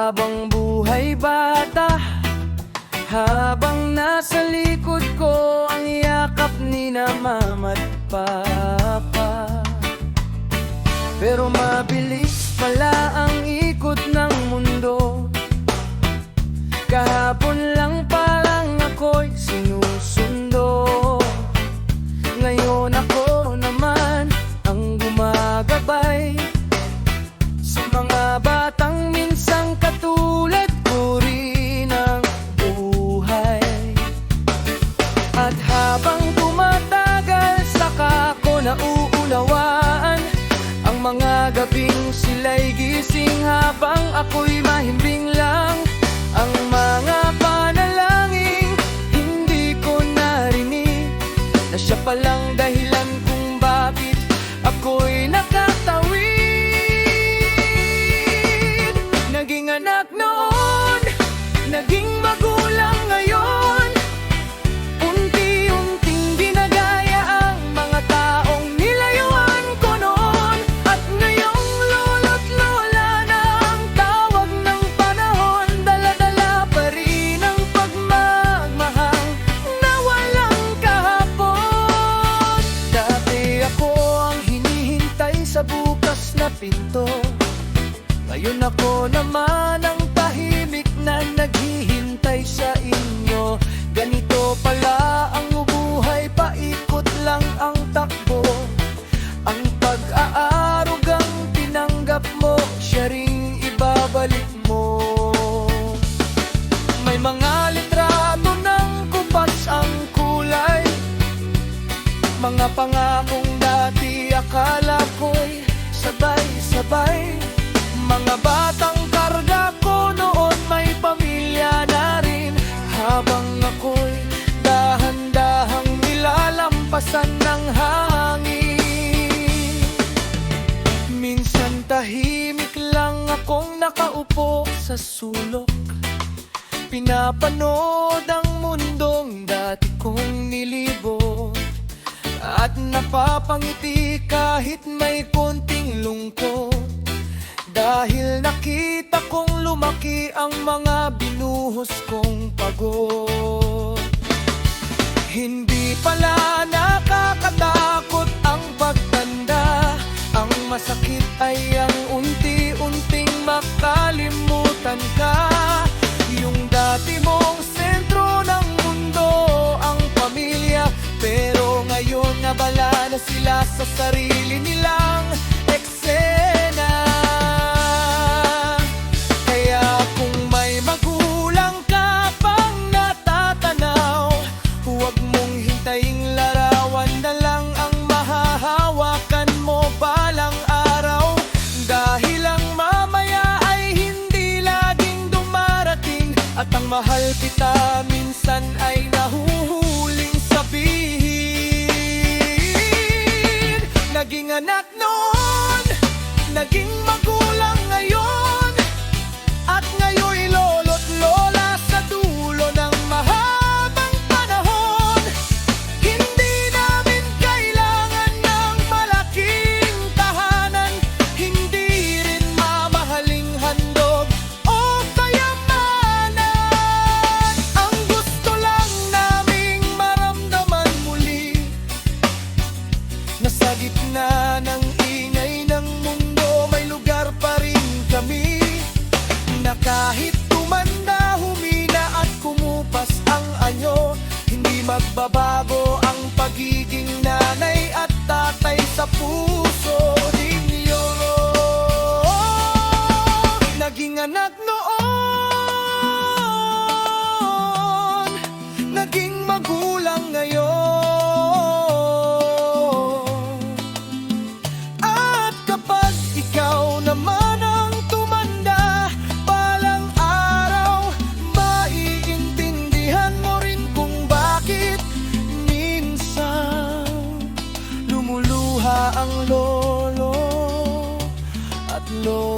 Habang buhay bata, habang nasa likod ko ang yakap ni na mama't papa. Pero mabilis pala ang ikot ng mundo. Kahapon lang parang ako'y sinusundo. Ngayon ako naman ang gumagabay sa mga batang minsang katulad ko rin ang buhay. At habang tumatagal saka ko nauunawaan ang mga gabing sila'y gising habang ako'y mahimbing lang. Ang mga panalangin hindi ko narinig, na siya palang dahilan kung bakit ako'y nakatawid. Naging anak noon, naging magulang ngayon, unti-unting ginagaya ang mga taong nilayuan ko noon. At ngayong lolo't lola na ang tawag ng panahon, dala-dala pa rin ang pagmamahal na walang kahapon. Dati ako ang hinihintay sa bukas na pinto, ngayon ako naman ang tahimik na naghihintay sa inyo. Ganito pala ang buhay, paikot lang ang takbo. Ang pag-aarugang tinanggap mo, siya ring ibabalik mo. May mga litrato ng kupas ang kulay, mga pangakong dati akala ko'y sabay-sabay. Mga batang karga ko noon may pamilya na rin, habang ako'y dahan-dahang nilalampasan ng hangin. Minsan tahimik lang akong nakaupo sa sulok, pinapanood ang mundong dati kong nilibot, at napapangiti kahit may konting lungkot, dahil nakita kong lumaki ang mga binuhos kong pagod. Hindi pala nakakatakot ang pagtanda, ang masakit ay ang unti-unting makalimutan ka. Yung dati mong sentro ng mundo ang pamilya, pero ngayon nabala na sila sa sarili nilang eksena. Kaya kung may magulang ka pang natatanaw, huwag mong hintayin, larawan na lang ang mahahawakan mo balang araw. Dahil ang mamaya ay hindi laging dumarating, at ang mahal kita minsan ay nahuhuling sabihin. Naging anak noon, naging magulang ngayon, at ngayon'y lolo't lola sa dulo ng mahabang panahon. Hindi namin kailangan ng malaking tahanan, hindi rin mamahaling handog o kayamanan. Ang gusto lang naming maramdaman muli na sa gitna ng ingay ng mundo may lugar pa rin kami, na kahit tumanda, humina at kumupas ang anyo, hindi magbabago ang pagiging nanay at tatay sa puso ninyo. Naging anak noon, naging magulang ngayon. At kapag ikaw naman ang tumanda, balang araw maiintindihan mo rin kung bakit minsan lumuluha ang lolo at lola.